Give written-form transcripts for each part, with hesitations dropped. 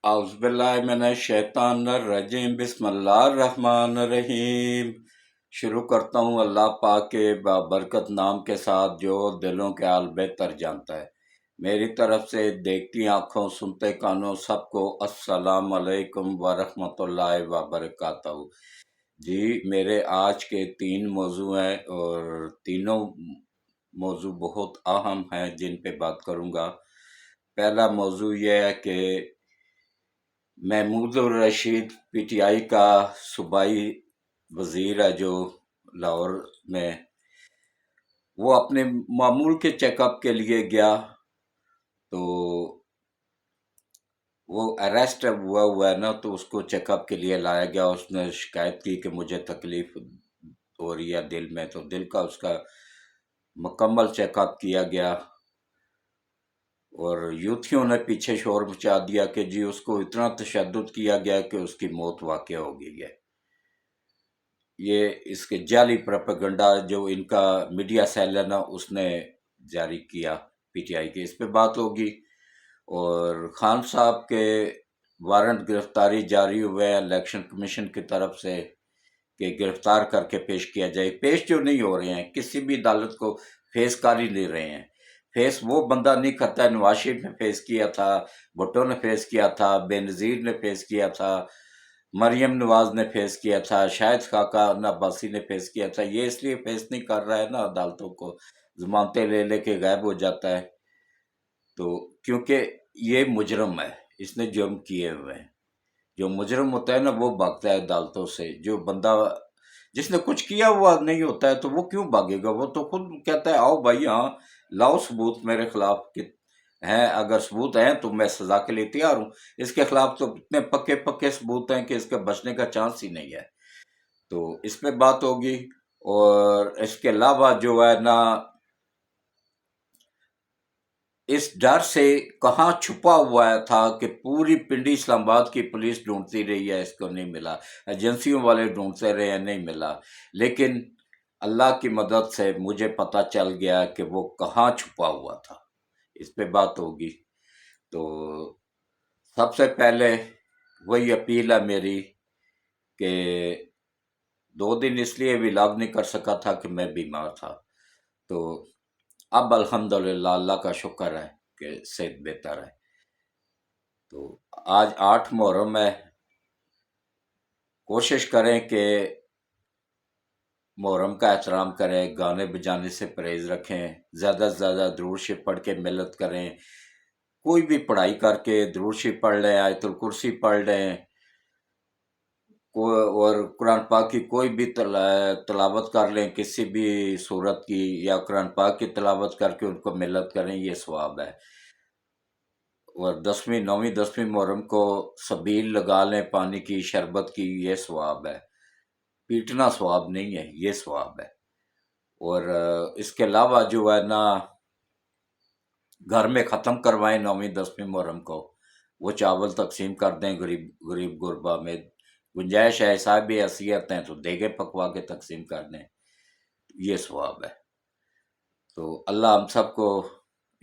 اعوذ باللہ من الشیطان الرجیم بسم اللہ الرحمن الرحیم۔ شروع کرتا ہوں اللہ پاک کے بابرکت نام کے ساتھ جو دلوں کے حال بہتر جانتا ہے۔ میری طرف سے دیکھتی آنکھوں سنتے کانوں سب کو السلام علیکم ورحمۃ اللہ وبرکاتہ۔ جی میرے آج کے 3 موضوع ہیں اور تینوں موضوع بہت اہم ہیں جن پہ بات کروں گا۔ پہلا موضوع یہ ہے کہ محمود الرشید پی ٹی آئی کا صوبائی وزیر ہے جو لاہور میں، وہ اپنے معمول کے چیک اپ کے لیے گیا تو وہ اریسٹ ہوا ہے نا، تو اس کو چیک اپ کے لیے لایا گیا۔ اس نے شکایت کی کہ مجھے تکلیف ہو رہی ہے دل میں، تو دل کا اس کا مکمل چیک اپ کیا گیا اور یوتھیوں نے پیچھے شور مچا دیا کہ جی اس کو اتنا تشدد کیا گیا کہ اس کی موت واقع ہو گئی ہے۔ یہ اس کے جعلی پروپیگنڈا جو ان کا میڈیا سیل ہے نا اس نے جاری کیا پی ٹی آئی کے، اس پہ بات ہوگی۔ اور خان صاحب کے وارنٹ گرفتاری جاری ہوئے ہیں الیکشن کمیشن کی طرف سے کہ گرفتار کر کے پیش کیا جائے، پیش جو نہیں ہو رہے ہیں، کسی بھی عدالت کو فیس کر ہی نہیں رہے ہیں۔ فیس وہ بندہ نہیں کرتا ہے، نواز شریف نے فیس کیا تھا، بھٹو نے فیس کیا تھا، بے نظیر نے فیس کیا تھا، مریم نواز نے فیس کیا تھا، شاہد خاقان عباسی نے فیس کیا تھا۔ یہ اس لیے فیس نہیں کر رہا ہے نا عدالتوں کو، ضمانتیں لے لے کے غائب ہو جاتا ہے، تو کیونکہ یہ مجرم ہے، اس نے جرم کیے ہوئے ہیں۔ جو مجرم ہوتا ہے نا وہ بھاگتا ہے عدالتوں سے، جو بندہ جس نے کچھ کیا ہوا نہیں ہوتا ہے تو وہ کیوں بھاگے گا؟ وہ تو خود کہتا ہے آؤ بھائی ہاں لاؤ ثبوت میرے خلاف ہیں، اگر ثبوت ہیں تو میں سزا کے لیے تیار ہوں۔ اس کے خلاف تو اتنے پکے پکے ثبوت ہیں کہ اس کے بچنے کا چانس ہی نہیں ہے، تو اس پہ بات ہوگی۔ اور اس کے علاوہ جو ہے نا، اس ڈر سے کہاں چھپا ہوا تھا کہ پوری پنڈی اسلام آباد کی پولیس ڈھونڈتی رہی ہے، اس کو نہیں ملا، ایجنسیوں والے ڈھونڈتے رہے ہیں، نہیں ملا، لیکن اللہ کی مدد سے مجھے پتہ چل گیا کہ وہ کہاں چھپا ہوا تھا۔ اس پہ بات ہوگی۔ تو سب سے پہلے وہی اپیل ہے میری کہ 2 دن اس لیے ولاگ نہیں کر سکا تھا کہ میں بیمار تھا، تو اب الحمدللہ اللہ کا شکر ہے کہ صحت بہتر ہے۔ تو آج 8 محرم ہے، کوشش کریں کہ محرم کا احترام کریں، گانے بجانے سے پرہیز رکھیں، زیادہ سے زیادہ درود شریف پڑھ کے ملت کریں، کوئی بھی پڑھائی کر کے درود شریف پڑھ لیں، آیت الکرسی پڑھ لیں، اور قرآن پاک کی کوئی بھی تلاوت کر لیں کسی بھی صورت کی، یا قرآن پاک کی تلاوت کر کے ان کو ملت کریں، یہ ثواب ہے۔ اور 9ویں 10ویں محرم کو سبیل لگا لیں پانی کی، شربت کی، یہ ثواب ہے، پیٹنا ثواب نہیں ہے، یہ ثواب ہے۔ اور اس کے علاوہ جو ہے نا، گھر میں ختم کروائیں 9ویں 10ویں محرم کو، وہ چاول تقسیم کر دیں غریب غربا میں، گنجائش ہے، صاحب حیثیت ہیں تو دیگے پکوا کے تقسیم کر دیں، یہ ثواب ہے۔ تو اللہ ہم سب کو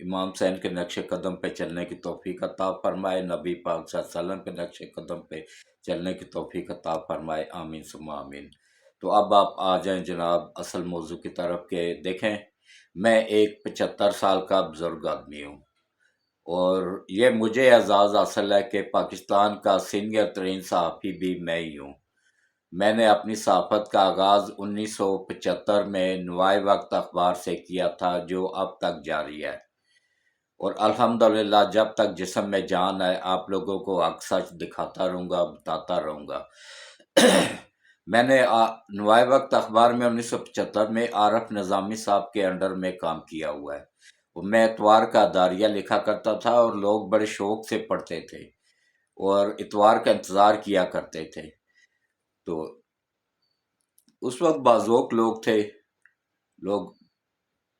امام حسین کے نقش قدم پہ چلنے کی توفیق عطا فرمائے، نبی پاک صلی اللہ علیہ وسلم کے نقش قدم پہ چلنے کی توفیق عطا فرمائے، آمین ثم آمین۔ تو اب آپ آ جائیں جناب اصل موضوع کی طرف کہ دیکھیں، میں ایک 75 سال کا بزرگ آدمی ہوں، اور یہ مجھے اعزاز حاصل ہے کہ پاکستان کا سینئر ترین صحافی بھی میں ہی ہوں۔ میں نے اپنی صحافت کا آغاز 1975 میں نوائے وقت اخبار سے کیا تھا، جو اب تک جاری ہے، اور الحمدللہ جب تک جسم میں جان ہے آپ لوگوں کو حق سچ دکھاتا رہوں گا، بتاتا رہوں گا۔ میں نے نوائے وقت اخبار میں 1975 میں عارف نظامی صاحب کے انڈر میں کام کیا ہوا ہے۔ میں اتوار کا داریہ لکھا کرتا تھا اور لوگ بڑے شوق سے پڑھتے تھے اور اتوار کا انتظار کیا کرتے تھے۔ تو اس وقت بعضوق لوگ تھے، لوگ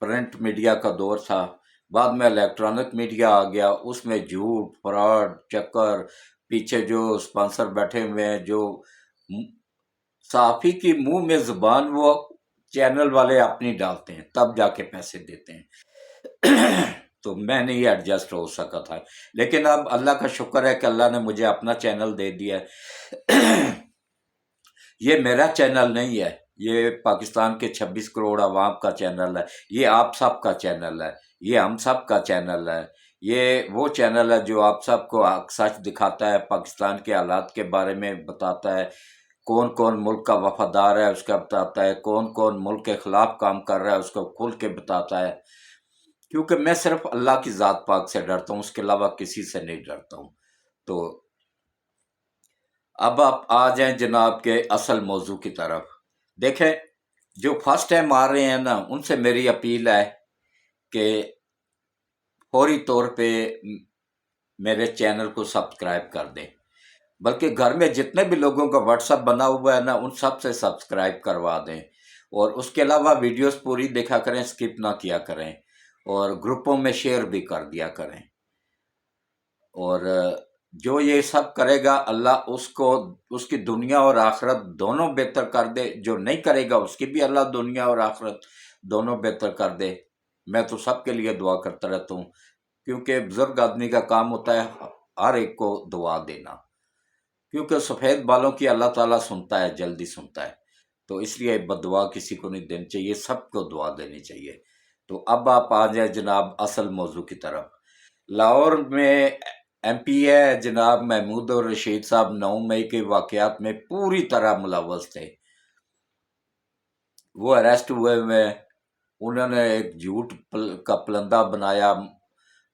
پرنٹ میڈیا کا دور تھا، بعد میں الیکٹرانک میڈیا آ گیا، اس میں جھوٹ، فراڈ، چکر، پیچھے جو اسپانسر بیٹھے ہوئے ہیں، جو صحافی کی منہ میں زبان وہ چینل والے اپنی ڈالتے ہیں، تب جا کے پیسے دیتے ہیں۔ تو میں نہیں ایڈجسٹ ہو سکا تھا، لیکن اب اللہ کا شکر ہے کہ اللہ نے مجھے اپنا چینل دے دیا ہے۔ یہ میرا چینل نہیں ہے، یہ پاکستان کے 26 کروڑ عوام کا چینل ہے، یہ آپ سب کا چینل ہے، یہ ہم سب کا چینل ہے، یہ وہ چینل ہے جو آپ سب کو حق سچ دکھاتا ہے، پاکستان کے حالات کے بارے میں بتاتا ہے، کون کون ملک کا وفادار ہے اس کا بتاتا ہے، کون کون ملک کے خلاف کام کر رہا ہے اس کو کھل کے بتاتا ہے، کیونکہ میں صرف اللہ کی ذات پاک سے ڈرتا ہوں، اس کے علاوہ کسی سے نہیں ڈرتا ہوں۔ تو اب آپ آ جائیں جناب کے اصل موضوع کی طرف۔ دیکھیں، جو فرسٹ ٹائم آ رہے ہیں نا، ان سے میری اپیل ہے کہ فوری طور پہ میرے چینل کو سبسکرائب کر دیں، بلکہ گھر میں جتنے بھی لوگوں کا واٹس ایپ بنا ہوا ہے نا، ان سب سے سبسکرائب کروا دیں، اور اس کے علاوہ ویڈیوز پوری دیکھا کریں، سکپ نہ کیا کریں، اور گروپوں میں شیئر بھی کر دیا کریں۔ اور جو یہ سب کرے گا، اللہ اس کو اس کی دنیا اور آخرت دونوں بہتر کر دے، جو نہیں کرے گا اس کی بھی اللہ دنیا اور آخرت دونوں بہتر کر دے۔ میں تو سب کے لیے دعا کرتا رہتا ہوں، کیونکہ بزرگ آدمی کا کام ہوتا ہے ہر ایک کو دعا دینا، کیونکہ سفید بالوں کی اللہ تعالیٰ سنتا ہے، جلدی سنتا ہے، تو اس لیے بدعا کسی کو نہیں دینی چاہیے، سب کو دعا دینی چاہیے۔ تو اب آپ آ جائیں جناب اصل موضوع کی طرف۔ لاہور میں ایم پی ہے جناب محمود اور رشید صاحب 9 مئی کے واقعات میں پوری طرح ملوث تھے۔ وہ اریسٹ ہوئے ہوئے، انہوں نے ایک جھوٹ کا پلندہ بنایا،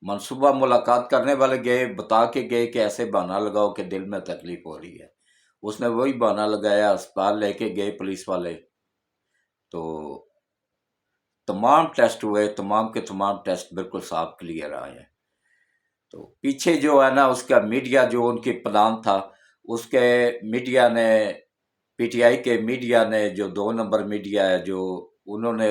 منصوبہ ملاقات کرنے والے گئے، بتا کے گئے کہ ایسے بہانہ لگاؤ کہ دل میں تکلیف ہو رہی ہے، اس نے وہی بہانہ لگایا، اسپتال لے کے گئے پولیس والے، تو تمام ٹیسٹ ہوئے، تمام کے تمام ٹیسٹ بالکل صاف کلیئر آئے ہیں۔ تو پیچھے جو ہے نا اس کا میڈیا جو ان کی پلان تھا، اس کے میڈیا نے، پی ٹی آئی کے میڈیا نے، جو 2 نمبر میڈیا ہے، جو انہوں نے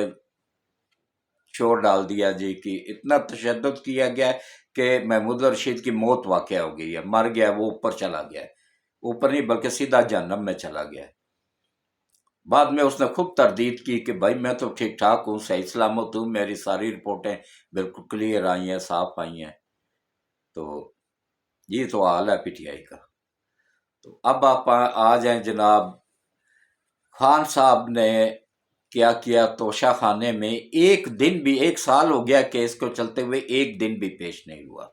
شور ڈال دیا جی کہ اتنا تشدد کیا گیا کہ محمود رشید کی موت واقع ہو گئی ہے، مر گیا، وہ اوپر چلا گیا، اوپر نہیں بلکہ سیدھا جہنم میں چلا گیا۔ بعد میں اس نے خود تردید کی کہ بھائی میں تو ٹھیک ٹھاک ہوں، صحیح سلامت ہوں، میری ساری رپورٹیں بالکل کلیئر آئی ہیں، صاف آئی ہیں۔ تو یہ تو حال ہے پی ٹی آئی کا۔ تو اب آپ آ جائیں جناب، خان صاحب نے کیا کیا توشہ خانے میں، ایک دن بھی، 1 سال ہو گیا کیس کو چلتے ہوئے، ایک دن بھی پیش نہیں ہوا۔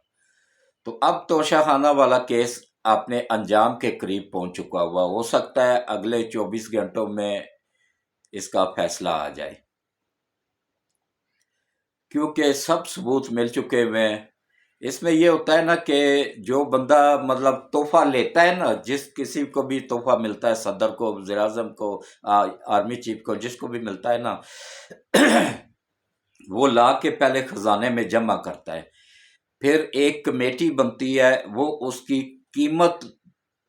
تو اب توشہ خانہ والا کیس اپنے انجام کے قریب پہنچ چکا ہوا، ہو سکتا ہے اگلے 24 گھنٹوں میں اس کا فیصلہ آ جائے، کیونکہ سب ثبوت مل چکے ہوئے ہیں۔ اس میں یہ ہوتا ہے نا کہ جو بندہ مطلب تحفہ لیتا ہے نا، جس کسی کو بھی تحفہ ملتا ہے، صدر کو، وزیر اعظم کو، آرمی چیف کو، جس کو بھی ملتا ہے نا، وہ لا کے پہلے خزانے میں جمع کرتا ہے، پھر ایک کمیٹی بنتی ہے، وہ اس کی قیمت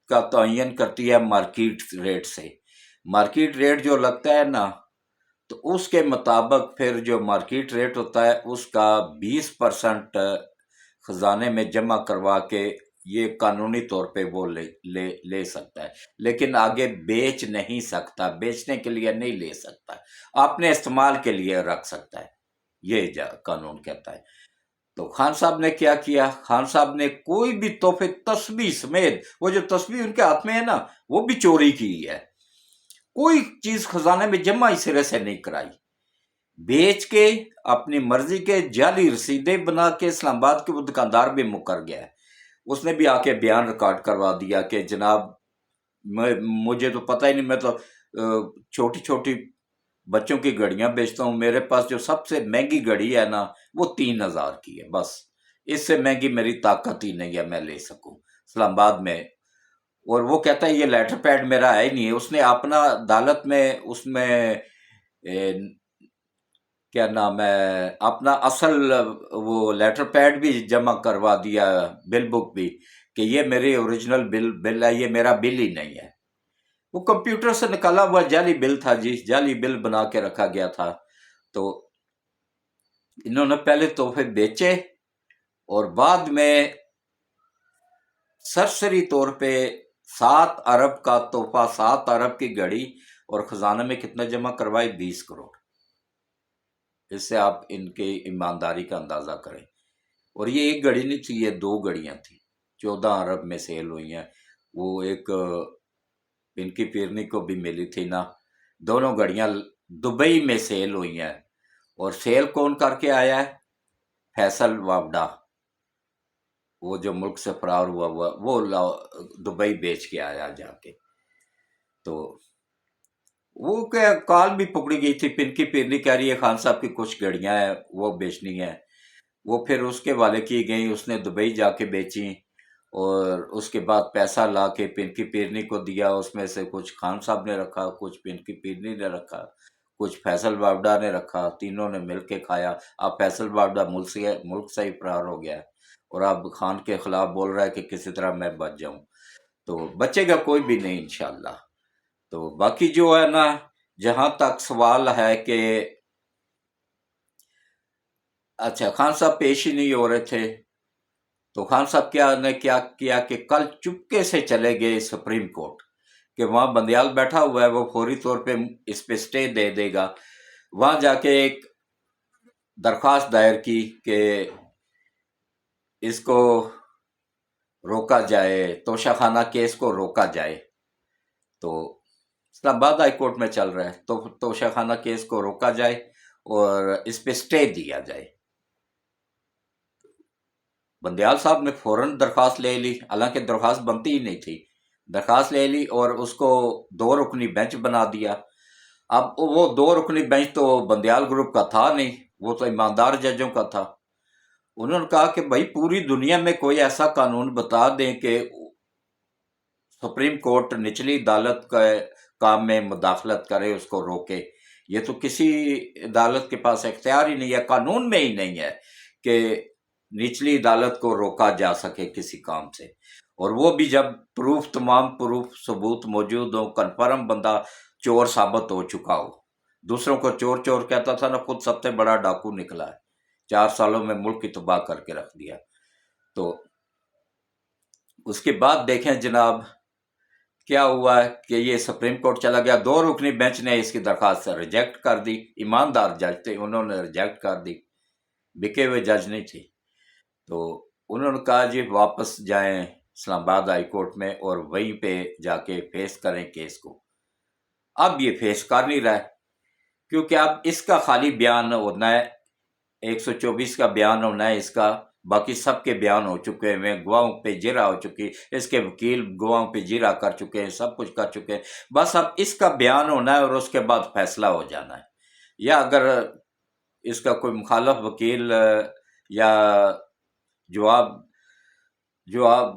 کا تعین کرتی ہے مارکیٹ ریٹ سے۔ مارکیٹ ریٹ جو لگتا ہے نا، تو اس کے مطابق پھر جو مارکیٹ ریٹ ہوتا ہے اس کا 20% خزانے میں جمع کروا کے یہ قانونی طور پہ وہ لے سکتا ہے، لیکن آگے بیچ نہیں سکتا، بیچنے کے لیے نہیں لے سکتا، اپنے استعمال کے لیے رکھ سکتا ہے، یہ قانون کہتا ہے۔ تو خان صاحب نے کیا کیا؟ خان صاحب نے کوئی بھی تحفے، تسبیح سمیت، وہ جو تسبیح ان کے ہاتھ میں ہے نا، وہ بھی چوری کی ہے، کوئی چیز خزانے میں جمع اس سرے سے نہیں کرائی، بیچ کے اپنی مرضی کے جعلی رسیدیں بنا کے اسلام آباد کے وہ دکاندار بھی مکر گیا ہے، اس نے بھی آ کے بیان ریکارڈ کروا دیا کہ جناب مجھے تو پتہ ہی نہیں، میں تو چھوٹی چھوٹی بچوں کی گھڑیاں بیچتا ہوں، میرے پاس جو سب سے مہنگی گھڑی ہے نا وہ 3000 کی ہے، بس اس سے مہنگی میری طاقت ہی نہیں ہے میں لے سکوں اسلام آباد میں۔ اور وہ کہتا ہے یہ لیٹر پیڈ میرا ہے ہی نہیں ہے، اس نے اپنا عدالت میں اس میں کیا نام ہے، اپنا اصل وہ لیٹر پیڈ بھی جمع کروا دیا، بل بک بھی، کہ یہ میری اوریجنل بل ہے، یہ میرا بل ہی نہیں ہے، وہ کمپیوٹر سے نکالا ہوا جعلی بل تھا جی، جعلی بل بنا کے رکھا گیا تھا۔ تو انہوں نے پہلے تحفے بیچے اور بعد میں سرسری طور پہ 7 ارب کا تحفہ، 7 ارب کی گھڑی، اور خزانہ میں کتنا جمع کروائے؟ 20 کروڑ۔ اس سے آپ ان کی ایمانداری کا اندازہ کریں۔ اور یہ ایک گھڑی نہیں تھی، یہ 2 گھڑیاں تھیں، 14 ارب میں سیل ہوئی ہیں۔ وہ ایک ان کی پیرنی کو بھی ملی تھی نا، دونوں گھڑیاں دبئی میں سیل ہوئی ہیں۔ اور سیل کون کر کے آیا ہے؟ فیصل وابڈا، وہ جو ملک سے فرار ہوا وہ دبئی بیچ کے آیا جا کے۔ تو وہ کیا کال بھی پکڑی گئی تھی، پن کی پیرنی کہہ رہی ہے خان صاحب کی کچھ گھڑیاں ہیں وہ بیچنی ہیں، وہ پھر اس کے والے کی گئیں، اس نے دبئی جا کے بیچی، اور اس کے بعد پیسہ لا کے پن کی پیرنی کو دیا، اس میں سے کچھ خان صاحب نے رکھا، کچھ پن کی پیرنی نے رکھا، کچھ فیصل وابڈا نے رکھا، تینوں نے مل کے کھایا۔ اب فیصل وابڈا ملک سے ہی فرار ہو گیا ہے، اور اب خان کے خلاف بول رہا ہے کہ کسی طرح میں بچ جاؤں، تو بچے گا کوئی بھی نہیں انشاءاللہ۔ تو باقی جو ہے نا، جہاں تک سوال ہے کہ اچھا خان صاحب پیش ہی نہیں ہو رہے تھے، تو خان صاحب نے کیا کیا کہ کل چپکے سے چلے گئے سپریم کورٹ، کہ وہاں بندیال بیٹھا ہوا ہے، وہ فوری طور پہ اس پہ سٹے دے دے گا۔ وہاں جا کے ایک درخواست دائر کی کہ اس کو روکا جائے، توشہ خانہ کیس کو روکا جائے۔ تو اسلام آباد ہائی کورٹ میں چل رہا ہے، تو توشہ خانہ کیس کو روکا جائے اور اس پہ سٹے دیا جائے۔ بندیال صاحب نے فوراً درخواست لے لی، حالانکہ درخواست بنتی ہی نہیں تھی، درخواست لے لی اور اس کو 2 رکنی بینچ بنا دیا۔ اب وہ 2 رکنی بینچ تو بندیال گروپ کا تھا نہیں، وہ تو ایماندار ججوں کا تھا۔ انہوں نے کہا کہ بھائی پوری دنیا میں کوئی ایسا قانون بتا دیں کہ سپریم کورٹ نچلی عدالت کے کام میں مداخلت کرے، اس کو روکے۔ یہ تو کسی عدالت کے پاس اختیار ہی نہیں ہے، قانون میں ہی نہیں ہے کہ نچلی عدالت کو روکا جا سکے کسی کام سے، اور وہ بھی جب تمام پروف ثبوت موجود ہو، کنفرم بندہ چور ثابت ہو چکا ہو۔ دوسروں کو چور چور کہتا تھا نا، خود سب سے بڑا ڈاکو نکلا ہے، 4 سالوں میں ملک کی تباہ کر کے رکھ دیا۔ تو اس کے بعد دیکھیں جناب کیا ہوا ہے کہ یہ سپریم کورٹ چلا گیا، 2 رکنی بینچ نے اس کی درخواست ریجیکٹ کر دی، ایماندار جج تھے، انہوں نے ریجیکٹ کر دی، بکے ہوئے جج نہیں تھی۔ تو انہوں نے کہا جی واپس جائیں اسلام آباد ہائی کورٹ میں اور وہیں پہ جا کے فیس کریں کیس کو۔ اب یہ فیس کر نہیں رہا ہے، کیونکہ اب اس کا خالی بیان ہونا ہے، 124 کا بیان ہونا ہے اس کا، باقی سب کے بیان ہو چکے ہیں، گواہوں پہ جرا ہو چکی، اس کے وکیل گواہوں پہ جرا کر چکے ہیں، سب کچھ کر چکے ہیں، بس اب اس کا بیان ہونا ہے اور اس کے بعد فیصلہ ہو جانا ہے۔ یا اگر اس کا کوئی مخالف وکیل یا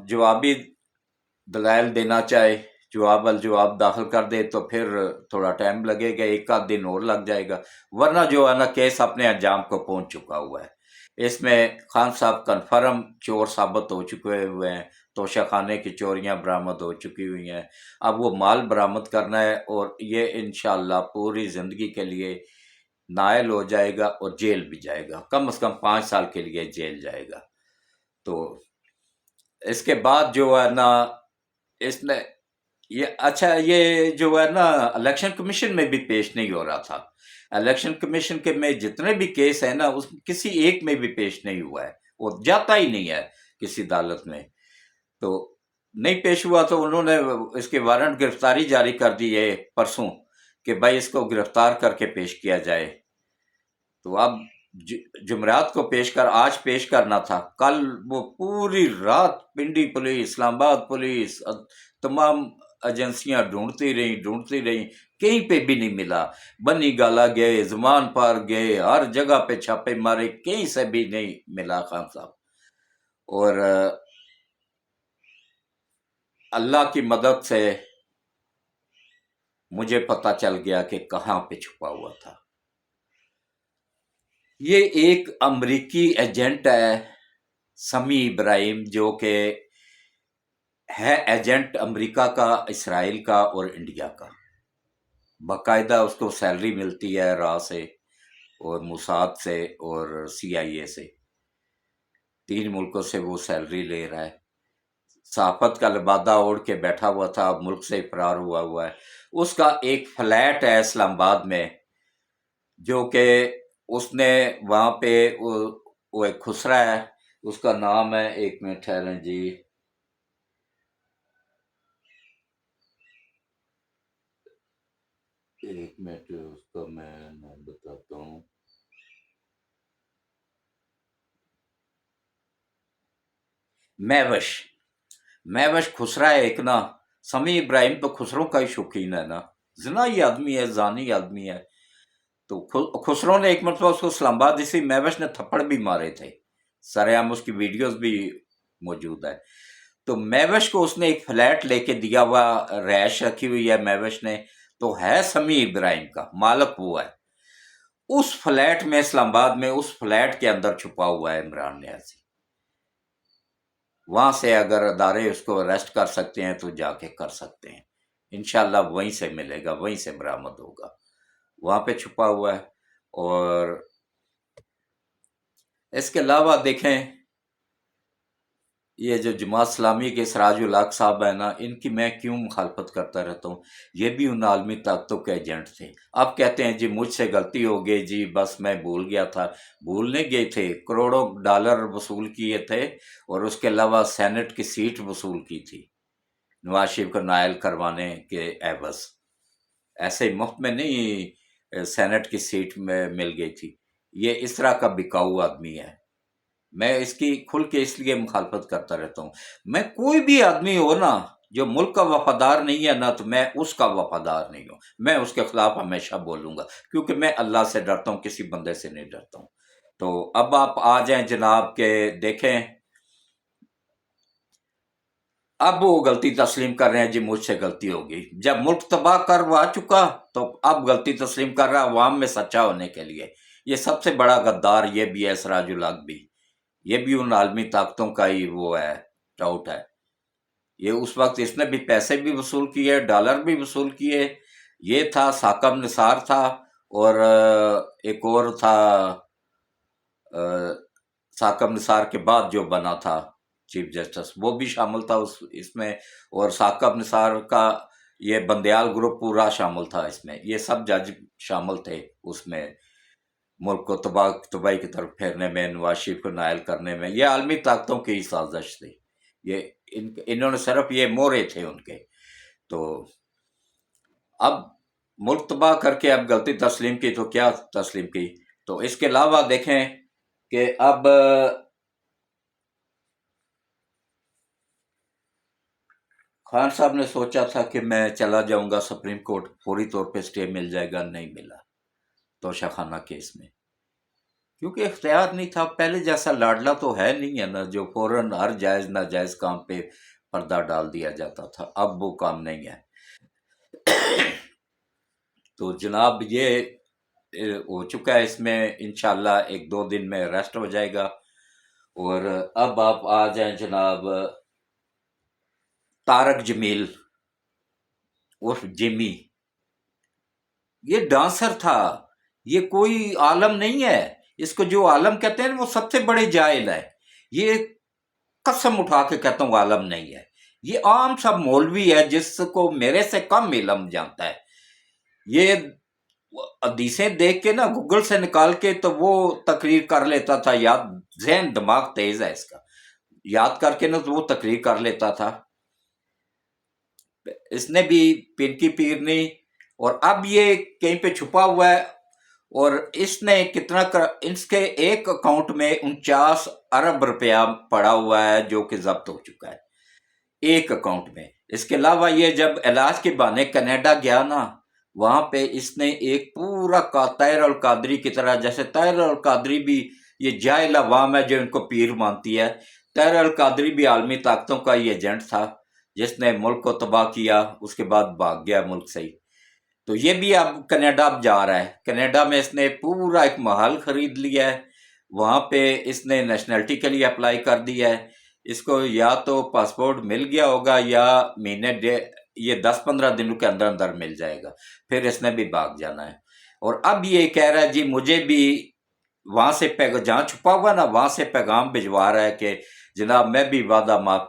جوابی دلائل دینا چاہے، جواب الجواب داخل کر دے، تو پھر تھوڑا ٹائم لگے گا، 1 دن اور لگ جائے گا، ورنہ جو ہے نا کیس اپنے انجام کو پہنچ چکا ہوا ہے۔ اس میں خان صاحب کنفرم چور ثابت ہو چکے ہوئے ہیں، توشہ خانے کی چوریاں برآمد ہو چکی ہوئی ہیں، اب وہ مال برآمد کرنا ہے، اور یہ انشاءاللہ پوری زندگی کے لیے نائل ہو جائے گا اور جیل بھی جائے گا، کم از کم 5 سال کے لیے جیل جائے گا۔ تو اس کے بعد جو ہے نا اس نے یہ جو ہے نا الیکشن کمیشن میں بھی پیش نہیں ہو رہا تھا، الیکشن کمیشن کے میں جتنے بھی کیس ہیں نا، اس کسی ایک میں بھی پیش نہیں ہوا ہے، وہ جاتا ہی نہیں ہے کسی عدالت میں، تو نہیں پیش ہوا، تو انہوں نے اس کے وارنٹ گرفتاری جاری کر دی ہے پرسوں کہ بھائی اس کو گرفتار کر کے پیش کیا جائے۔ تو اب جمعرات کو آج پیش کرنا تھا، کل وہ پوری رات پنڈی پولیس، اسلام آباد پولیس، تمام ایجنسیاں ڈھونڈتی رہیں، کہیں پہ بھی نہیں ملا، بنی گالا گئے، زمان پار گئے، ہر جگہ پہ چھاپے مارے، کہیں سے بھی نہیں ملا خان صاحب۔ اور اللہ کی مدد سے مجھے پتا چل گیا کہ کہاں پہ چھپا ہوا تھا۔ یہ ایک امریکی ایجنٹ ہے سمیع ابراہیم، جو کہ ہے ایجنٹ امریکہ کا، اسرائیل کا اور انڈیا کا، باقاعدہ اس کو سیلری ملتی ہے را سے اور موساد سے اور CIA سے، 3 ملکوں سے وہ سیلری لے رہا ہے، صحافت کا لبادہ اوڑھ کے بیٹھا ہوا تھا، اب ملک سے فرار ہوا ہے۔ اس کا ایک فلیٹ ہے اسلام آباد میں، جو کہ اس نے وہاں پہ وہ ایک خسرہ ہے، اس کا نام ہے، ایک منٹ ٹھہریں جی، ایک منٹ اس کا میں نام بتاتا ہوں۔ میوش خسرا ہے ایک نا، سمیع ابراہیم تو خسروں کا ہی شوقین ہے نا، زنائی آدمی ہے، زانی آدمی ہے۔ تو خسرو نے ایک مرتبہ اس کو اسلام آباد اسی میوش نے تھپڑ بھی مارے تھے، سرعام اس کی ویڈیوز بھی موجود ہے۔ تو میوش کو اس نے ایک فلیٹ لے کے دیا ہوا، رہائش رکھی ہوئی ہے میوش نے، تو ہے سمیع ابراہیم کا مالک وہ ہے۔ اس فلیٹ میں، اسلام آباد میں، اس فلیٹ کے اندر چھپا ہوا ہے عمران نیازی۔ وہاں سے اگر ادارے اس کو اریسٹ کر سکتے ہیں تو جا کے کر سکتے ہیں، انشاءاللہ وہیں سے ملے گا، وہیں سے برآمد ہوگا، وہاں پہ چھپا ہوا ہے۔ اور اس کے علاوہ دیکھیں، یہ جو جماعت اسلامی کے سراج الحق صاحب ہیں نا، ان کی میں کیوں مخالفت کرتا رہتا ہوں، یہ بھی ان عالمی طاقتوں کے ایجنٹ تھے۔ اب کہتے ہیں جی مجھ سے غلطی ہو گئی جی، بس میں بھول گیا تھا۔ بھولنے گئے تھے، کروڑوں ڈالر وصول کیے تھے، اور اس کے علاوہ سینٹ کی سیٹ وصول کی تھی نواز شریف کو نائل کروانے کے عوض۔ ایسے ہی مفت میں نہیں سینٹ کی سیٹ میں مل گئی تھی۔ یہ اس طرح کا بکاؤ آدمی ہے۔ میں اس کی کھل کے اس لیے مخالفت کرتا رہتا ہوں۔ میں کوئی بھی آدمی ہو نا جو ملک کا وفادار نہیں ہے نا، تو میں اس کا وفادار نہیں ہوں، میں اس کے خلاف ہمیشہ بولوں گا، کیونکہ میں اللہ سے ڈرتا ہوں، کسی بندے سے نہیں ڈرتا ہوں۔ تو اب آپ آ جائیں جناب کہ دیکھیں، اب وہ غلطی تسلیم کر رہے ہیں جی مجھ سے غلطی ہوگی۔ جب ملک تباہ کر وہ آ چکا تو اب غلطی تسلیم کر رہا عوام میں سچا ہونے کے لیے۔ یہ سب سے بڑا غدار یہ بھی ہے، سراج الحق بھی، یہ بھی ان عالمی طاقتوں کا ہی وہ ہے، ٹاؤٹ ہے۔ یہ اس وقت اس نے بھی پیسے بھی وصول کیے، ڈالر بھی وصول کیے۔ یہ تھا ثاقب نثار تھا، اور ایک اور تھا ثاقب نثار کے بعد جو بنا تھا چیف جسٹس، وہ بھی شامل تھا اس میں، اور ثاقب نثار کا یہ بندیال گروپ پورا شامل تھا اس میں۔ یہ سب جج شامل تھے اس میں، ملک کو تباہی کی طرف پھیرنے میں، نواز شریف کو نائل کرنے میں۔ یہ عالمی طاقتوں کی سازش تھی، یہ انہوں نے صرف یہ مورے تھے ان کے۔ تو اب ملک تباہ کر کے اب غلطی تسلیم کی تو کیا تسلیم کی؟ تو اس کے علاوہ دیکھیں کہ اب خان صاحب نے سوچا تھا کہ میں چلا جاؤں گا سپریم کورٹ، فوری طور پہ سٹے مل جائے گا، نہیں ملا توشہ خانہ کیس میں، کیونکہ اختیار نہیں تھا۔ پہلے جیسا لاڈلا تو ہے نہیں ہے نا، جو فوراً ہر جائز ناجائز کام پہ پردہ ڈال دیا جاتا تھا، اب وہ کام نہیں ہے۔ تو جناب یہ ہو چکا ہے، اس میں انشاءاللہ 1-2 دن میں اریسٹ ہو جائے گا۔ اور اب آپ آ جائیں جناب طارق جمیل عرف جیمی، یہ ڈانسر تھا، یہ کوئی عالم نہیں ہے۔ اس کو جو عالم کہتے ہیں وہ سب سے بڑے جاہل ہے۔ یہ قسم اٹھا کے کہتا ہوں عالم نہیں ہے، یہ عام سا مولوی ہے جس کو میرے سے کم علم جانتا ہے۔ یہ حدیثیں دیکھ کے نا گوگل سے نکال کے تو وہ تقریر کر لیتا تھا، یاد، ذہن دماغ تیز ہے اس کا، یاد کر کے نا تو وہ تقریر کر لیتا تھا۔ اس نے بھی پنکی پیرنی، اور اب یہ کہیں پہ چھپا ہوا ہے، اور اس نے کتنا اس کے ایک اکاؤنٹ میں 49 ارب روپیہ پڑا ہوا ہے جو کہ ضبط ہو چکا ہے ایک اکاؤنٹ میں۔ اس کے علاوہ یہ جب علاج کے بہانے کینیڈا گیا نا، وہاں پہ اس نے ایک پورا طاہر القادری کی طرح، جیسے طاہر القادری بھی یہ جاہل عوام ہے جو ان کو پیر مانتی ہے، طاہر القادری بھی عالمی طاقتوں کا یہ ایجنٹ تھا جس نے ملک کو تباہ کیا، اس کے بعد بھاگ گیا ملک سے ہی۔ تو یہ بھی اب کینیڈا اب جا رہا ہے، کینیڈا میں اس نے پورا ایک محل خرید لیا ہے، وہاں پہ اس نے نیشنلٹی کے لیے اپلائی کر دیا ہے۔ اس کو یا تو پاسپورٹ مل گیا ہوگا یا یہ 10-15 دنوں کے اندر اندر مل جائے گا، پھر اس نے بھی بھاگ جانا ہے۔ اور اب یہ کہہ رہا ہے جی مجھے بھی وہاں سے جہاں چھپا ہوا نا وہاں سے پیغام بھجوا رہا ہے کہ جناب میں بھی وعدہ معاف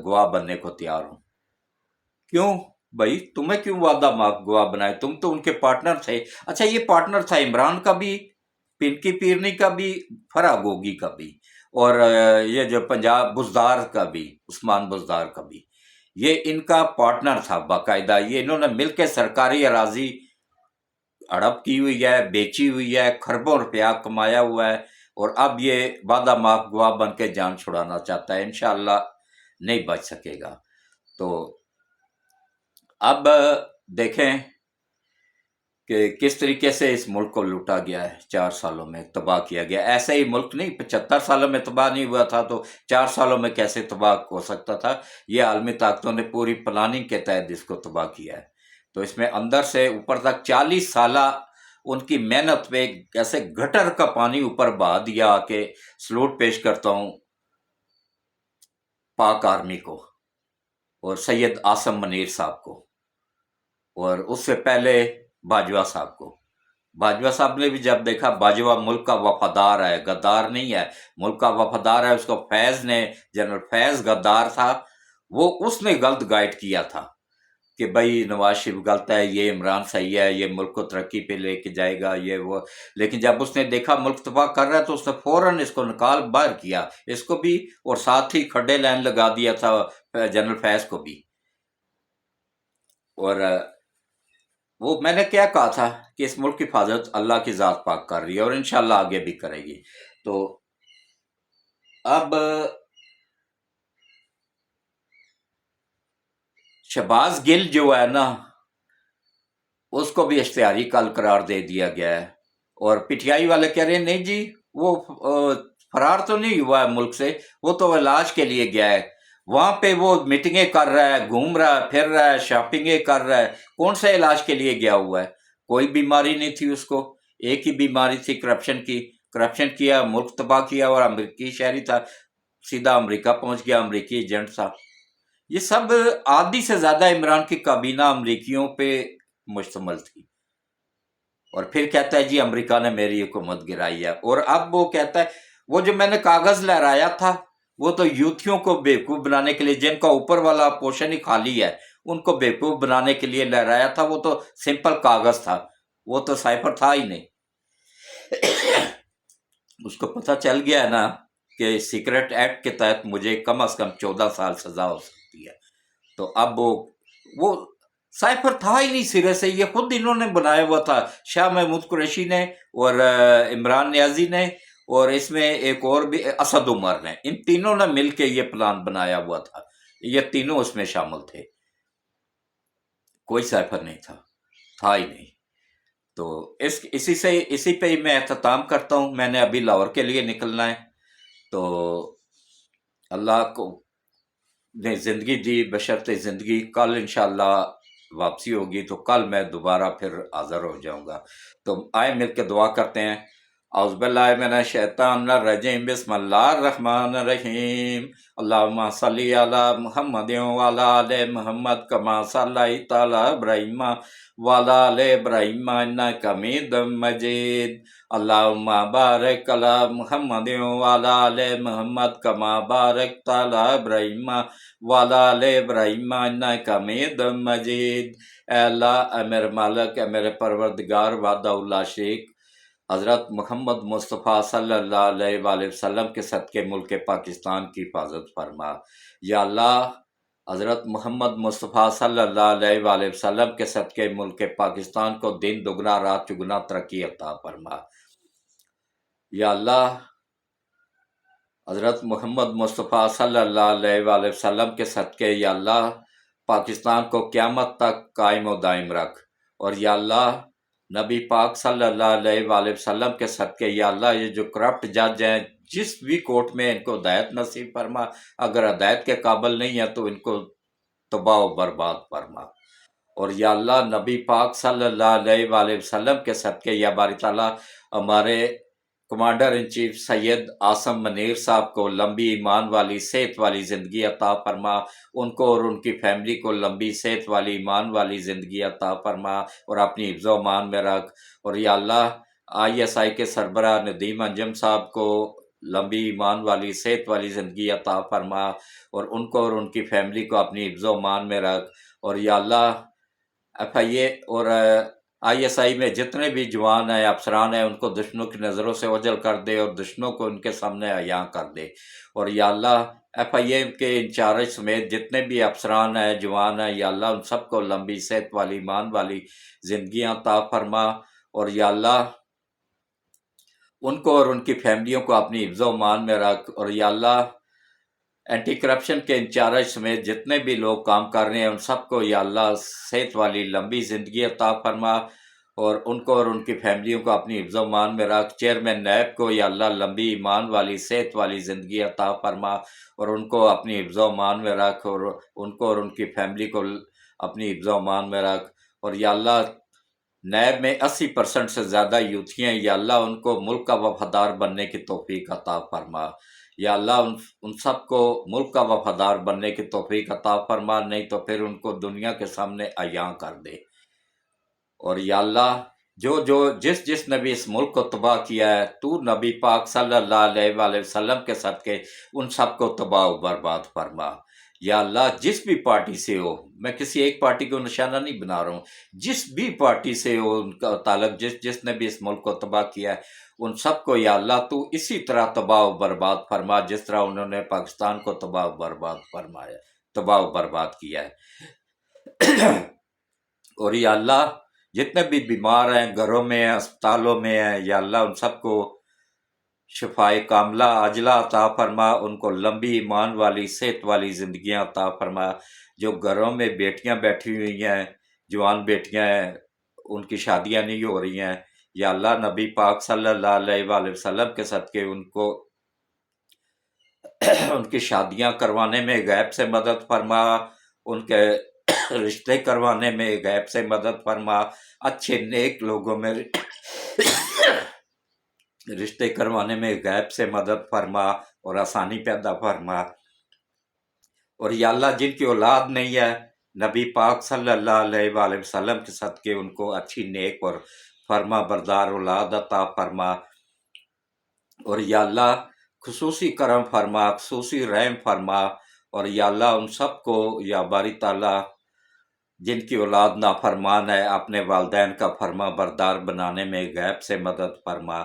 گواہ بننے کو تیار ہوں۔ کیوں بھائی، تمہیں کیوں وعدہ معاف گواہ بنائے؟ تم تو ان کے پارٹنر تھے۔ اچھا یہ پارٹنر تھا عمران کا بھی، پنکی پیرنی کا بھی، فرح گوگی کا بھی، اور یہ جو پنجاب بزدار کا بھی، عثمان بزدار کا بھی، یہ ان کا پارٹنر تھا باقاعدہ. یہ انہوں نے مل کے سرکاری اراضی ہڑپ کی ہوئی ہے، بیچی ہوئی ہے، خربوں روپیہ کمایا ہوا ہے، اور اب یہ وعدہ ماف گواہ بن کے جان چھڑانا چاہتا ہے. انشاءاللہ نہیں بچ سکے گا. تو اب دیکھیں کہ کس طریقے سے اس ملک کو لوٹا گیا ہے، 4 سالوں میں تباہ کیا گیا. ایسے ہی ملک نہیں 75 سالوں میں تباہ نہیں ہوا تھا، تو 4 سالوں میں کیسے تباہ ہو سکتا تھا؟ یہ عالمی طاقتوں نے پوری پلاننگ کے تحت اس کو تباہ کیا ہے. تو اس میں اندر سے اوپر تک 40 سالہ ان کی محنت پہ ایسے گٹر کا پانی اوپر بہا دیا کہ سلوٹ پیش کرتا ہوں پاک آرمی کو اور سید آصم منیر صاحب کو، اور اس سے پہلے باجوہ صاحب کو. باجوہ صاحب نے بھی جب دیکھا باجوہ ملک کا وفادار ہے، غدار نہیں ہے، ملک کا وفادار ہے. اس کو فیض نے، جنرل فیض غدار تھا، وہ اس نے غلط گائیڈ کیا تھا کہ بھائی نواز شریف غلط ہے، یہ عمران صحیح ہے، یہ ملک کو ترقی پہ لے کے جائے گا، یہ وہ. لیکن جب اس نے دیکھا ملک تباہ کر رہا ہے تو اس نے فوراً اس کو نکال باہر کیا، اس کو بھی، اور ساتھ ہی کھڈے لائن لگا دیا تھا جنرل فیض کو بھی. اور وہ میں نے کیا کہا تھا کہ اس ملک کی حفاظت اللہ کی ذات پاک کر رہی ہے، اور انشاءاللہ آگے بھی کرے گی. تو اب شہباز گل جو ہے نا، اس کو بھی اشتہاری کل قرار دے دیا گیا ہے. اور پی ٹی آئی والے کہہ رہے ہیں نہیں جی وہ فرار تو نہیں ہوا ہے ملک سے، وہ تو علاج کے لیے گیا ہے. وہاں پہ وہ میٹنگیں کر رہا ہے، گھوم رہا ہے، پھر رہا ہے، شاپنگیں کر رہا ہے. کون سے علاج کے لیے گیا ہوا ہے؟ کوئی بیماری نہیں تھی اس کو، ایک ہی بیماری تھی کرپشن کی. کرپشن کیا، ملک تباہ کیا، اور امریکی شہری تھا، سیدھا امریکہ پہنچ گیا، امریکی ایجنٹ تھا. یہ سب آدھی سے زیادہ عمران کی کابینہ امریکیوں پہ مشتمل تھی. اور پھر کہتا ہے جی امریکہ نے میری حکومت گرائی ہے. اور اب وہ کہتا ہے وہ جو میں نے کاغذ لہرایا تھا وہ تو یوتھیوں کو بیوقوف بنانے کے لیے، جن کا اوپر والا پورشن ہی خالی ہے ان کو بیوقوف بنانے کے لیے لہرایا تھا. وہ تو سمپل کاغذ تھا، وہ تو سائفر تھا ہی نہیں. اس کو پتہ چل گیا ہے نا کہ سیکرٹ ایکٹ کے تحت مجھے کم از کم 14 سال سزا ہو سکتی ہے. تو اب وہ سائفر تھا ہی نہیں سرے سے، یہ خود انہوں نے بنایا ہوا تھا، شاہ محمود قریشی نے اور عمران نیازی نے، اور اس میں ایک اور بھی اسد عمر نے. ان تینوں نے مل کے یہ پلان بنایا ہوا تھا، یہ تینوں اس میں شامل تھے. کوئی سائفر نہیں تھا ہی نہیں. تو اسی پہ ہی میں اختتام کرتا ہوں. میں نے ابھی لاہور کے لیے نکلنا ہے، تو اللہ کو نے زندگی دی، بشرط زندگی. کل انشاءاللہ واپسی ہوگی تو کل میں دوبارہ پھر حاضر ہو جاؤں گا. تو آئے مل کے دعا کرتے ہیں. اعوذ باللہ من الشیطان الرجیم، بسم اللہ الرحمن الرحیم. اللہم صلی علی محمد وعلی آل محمد کما صلیت علی ابراہیم وعلی آل ابراہیم انک حمید مجید. اللہم بارک علی محمد وعلی آل محمد کما بارکت علی ابراہیم وعلی آل ابراہیم انک حمید مجید. اے اللہ، اے میرے مالک، اے میرے پروردگار وحدہ لا شریک، حضرت محمد مصطفیٰ صلی اللہ علیہ وآلہ وسلم کے صدقے ملک پاکستان کی حفاظت فرما. یا اللہ، حضرت محمد مصطفیٰ صلی اللہ علیہ وآلہ وسلم کے صدقے ملک پاکستان کو دن دگنا رات چگنا ترقی عطا فرما. یا اللہ، حضرت محمد مصطفیٰ صلی اللہ علیہ وآلہ وسلم کے صدقے یا اللہ پاکستان کو قیامت تک قائم و دائم رکھ. اور یا اللہ، نبی پاک صلی اللہ علیہ وآلہ وسلم کے صدقے یا اللہ یہ جو کرپٹ جج ہیں جس بھی کورٹ میں، ان کو ہدایت نصیب فرما. اگر ہدایت کے قابل نہیں ہے تو ان کو تباہ و برباد فرما. اور یا اللہ، نبی پاک صلی اللہ علیہ وآلہ وسلم کے صدقے یا باری تعالیٰ ہمارے کمانڈر ان چیف سید آصم منیر صاحب کو لمبی ایمان والی صحت والی زندگی عطا فرما. ان کو اور ان کی فیملی کو لمبی صحت والی ایمان والی زندگی عطا فرما اور اپنی حفظ و امان میں رکھ. اور یا اللہ، ISI کے سربراہ ندیم انجم صاحب کو لمبی ایمان والی صحت والی زندگی عطا فرما اور ان کو اور ان کی فیملی کو اپنی حفظ و امان میں رکھ. اور یا اللہ، FIA اور ISI میں جتنے بھی جوان ہیں افسران ہیں ان کو دشمنوں کی نظروں سے اوجھل کر دے اور دشمنوں کو ان کے سامنے عیاں کر دے۔ اور یا اللہ FIA کے انچارج سمیت جتنے بھی افسران ہیں جوان ہیں یا اللہ ان سب کو لمبی صحت والی ایمان والی زندگیاں عطا فرما، اور یا اللہ ان کو اور ان کی فیملیوں کو اپنی حفظ و امان میں رکھ، اور یا اللہ اینٹی کرپشن کے انچارج سمیت جتنے بھی لوگ کام کر رہے ہیں ان سب کو یا اللہ صحت والی لمبی زندگی عطا فرما، اور ان کو اور ان کی فیملیوں کو اپنی حفظ و امان میں رکھ۔ چیئرمین نیب کو یا اللہ لمبی ایمان والی صحت والی زندگی عطا فرما، اور ان کو اپنی حفظ و امان میں رکھ، اور ان کو اور ان کی فیملی کو اپنی حفظ و امان میں رکھ۔ اور یا اللہ نیب میں 80% سے زیادہ یوتھی ہیں، یا اللہ ان کو ملک کا وفادار بننے کی توفیق عطا فرما۔ یا اللہ ان سب کو ملک کا وفادار بننے کی توفیق عطا فرما، نہیں تو پھر ان کو دنیا کے سامنے عیاں کر دے۔ اور یا اللہ جس نے بھی اس ملک کو تباہ کیا ہے تو نبی پاک صلی اللہ علیہ وآلہ وسلم کے صدقے ان سب کو تباہ و برباد فرما۔ یا اللہ جس بھی پارٹی سے ہو، میں کسی ایک پارٹی کو نشانہ نہیں بنا رہا ہوں، جس بھی پارٹی سے ہو ان کا تعلق، جس نے بھی اس ملک کو تباہ کیا ہے ان سب کو یا اللہ تو اسی طرح تباہ و برباد فرما جس طرح انہوں نے پاکستان کو تباہ و برباد فرمایا، تباہ و برباد کیا ہے۔ اور یا اللہ جتنے بھی بیمار ہیں گھروں میں ہیں اسپتالوں میں ہیں یا اللہ ان سب کو شفائے کاملہ عاجلہ عطا فرما، ان کو لمبی ایمان والی صحت والی زندگیاں عطا فرما۔ جو گھروں میں بیٹیاں بیٹھی ہوئی ہیں، جوان بیٹیاں ہیں، ان کی شادیاں نہیں ہو رہی ہیں، یا اللہ نبی پاک صلی اللہ علیہ وآلہ وسلم کے صدقے ان کو ان کی شادیاں کروانے میں غیب سے مدد فرما، ان کے رشتے کروانے میں غیب سے مدد فرما، اچھے نیک لوگوں میں رشتے کروانے میں غیب سے مدد فرما اور آسانی پیدا فرما۔ اور یا اللہ جن کی اولاد نہیں ہے نبی پاک صلی اللہ علیہ وآلہ وسلم کے صدقے ان کو اچھی نیک اور فرما بردار اولاد عطا فرما۔ اور یا اللہ خصوصی کرم فرما، خصوصی رحم فرما، اور یا اللہ ان سب کو یا باری تعالیٰ جن کی اولاد نافرمان ہے اپنے والدین کا فرما بردار بنانے میں غیب سے مدد فرما۔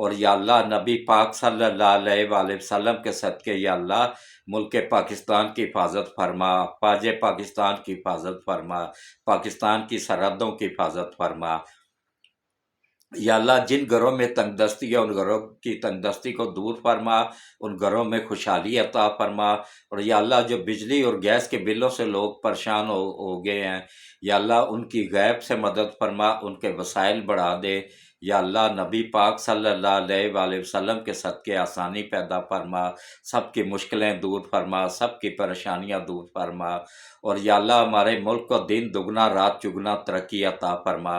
اور یا اللہ نبی پاک صلی اللہ علیہ وآلہ وسلم کے صدقے یا اللہ ملک پاکستان کی حفاظت فرما، فوج پاکستان کی حفاظت فرما، پاکستان کی سرحدوں کی حفاظت فرما۔ یا اللہ جن گھروں میں تنگ دستی ہے ان گھروں کی تنگ دستی کو دور فرما، ان گھروں میں خوشحالی عطا فرما۔ اور یا اللہ جو بجلی اور گیس کے بلوں سے لوگ پریشان ہو گئے ہیں یا اللہ ان کی غیب سے مدد فرما، ان کے وسائل بڑھا دے۔ یا اللہ نبی پاک صلی اللہ علیہ وآلہ وسلم کے صدقے آسانی پیدا فرما، سب کی مشکلیں دور فرما، سب کی پریشانیاں دور فرما۔ اور یا اللہ ہمارے ملک کو دن دگنا رات چگنا ترقی عطا فرما۔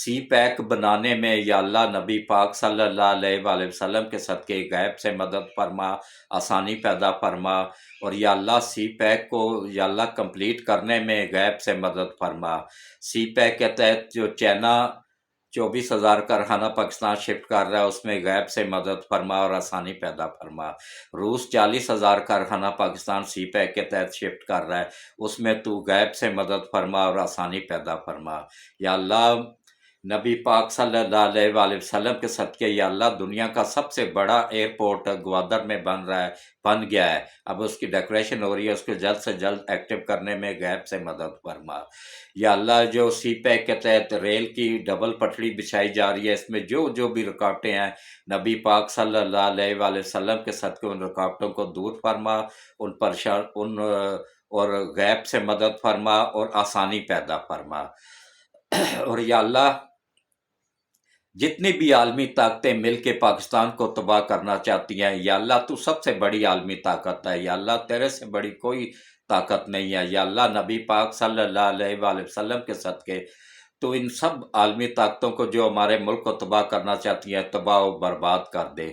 سی پیک بنانے میں یا اللہ نبی پاک صلی اللہ علیہ وآلہ وسلم کے صدقے غیب سے مدد فرما، آسانی پیدا فرما۔ اور یا اللہ سی پیک کو یا اللہ کمپلیٹ کرنے میں غیب سے مدد فرما۔ سی پیک کے تحت جو چائنا 24,000 کارخانہ پاکستان شفٹ کر رہا ہے اس میں غیب سے مدد فرما اور آسانی پیدا فرما۔ روس 40,000 کارخانہ پاکستان سی پیک کے تحت شفٹ کر رہا ہے اس میں تو غیب سے مدد فرما اور آسانی پیدا فرما۔ یا اللہ نبی پاک صلی اللہ علیہ وآلہ وسلم کے صدقے یا اللہ دنیا کا سب سے بڑا ایئرپورٹ گوادر میں بن گیا ہے، اب اس کی ڈیکوریشن ہو رہی ہے، اس کو جلد سے جلد ایکٹیو کرنے میں غیب سے مدد فرما۔ یا اللہ جو سی پیک کے تحت ریل کی ڈبل پٹڑی بچھائی جا رہی ہے اس میں جو بھی رکاوٹیں ہیں نبی پاک صلی اللہ علیہ وآلہ وسلم کے صدقے ان رکاوٹوں کو دور فرما، ان اور غیب سے مدد فرما اور آسانی پیدا فرما۔ اور یا اللہ جتنی بھی عالمی طاقتیں مل کے پاکستان کو تباہ کرنا چاہتی ہیں یا اللہ تو سب سے بڑی عالمی طاقت ہے، یا اللہ تیرے سے بڑی کوئی طاقت نہیں ہے۔ یا اللہ نبی پاک صلی اللہ علیہ وآلہ وسلم کے صدقے تو ان سب عالمی طاقتوں کو جو ہمارے ملک کو تباہ کرنا چاہتی ہیں تباہ و برباد کر دے،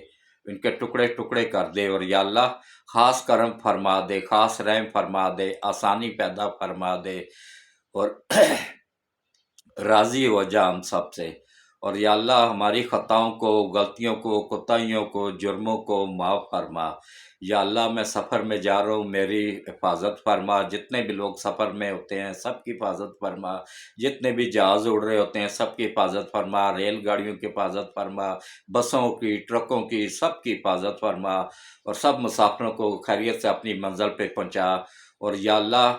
ان کے ٹکڑے ٹکڑے کر دے۔ اور یا اللہ خاص کرم فرما دے، خاص رحم فرما دے، آسانی پیدا فرما دے، اور راضی ہو جا ہم سب سے۔ اور یا اللہ ہماری خطاؤں کو، غلطیوں کو، کوتاہیوں کو، جرموں کو معاف فرما۔ یا اللہ میں سفر میں جا رہا ہوں، میری حفاظت فرما، جتنے بھی لوگ سفر میں ہوتے ہیں سب کی حفاظت فرما، جتنے بھی جہاز اڑ رہے ہوتے ہیں سب کی حفاظت فرما، ریل گاڑیوں کی حفاظت فرما، بسوں کی، ٹرکوں کی، سب کی حفاظت فرما، اور سب مسافروں کو خیریت سے اپنی منزل پہ پہنچا۔ اور یا اللہ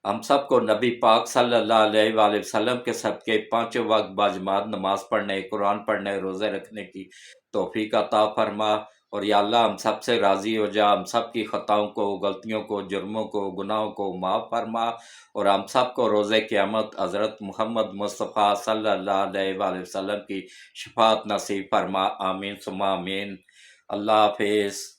ہم سب کو نبی پاک صلی اللہ علیہ وآلہ وسلم کے صدقے پانچوں وقت باجماعت نماز پڑھنے، قرآن پڑھنے، روزے رکھنے کی توفیق عطا فرما۔ اور یا اللہ ہم سب سے راضی ہو جا، ہم سب کی خطاؤں کو، غلطیوں کو، جرموں کو، گناہوں کو معاف فرما، اور ہم سب کو روز قیامت حضرت محمد مصطفیٰ صلی اللہ علیہ وآلہ وسلم کی شفاعت نصیب فرما، آمین ثم آمین۔ اللہ حافظ۔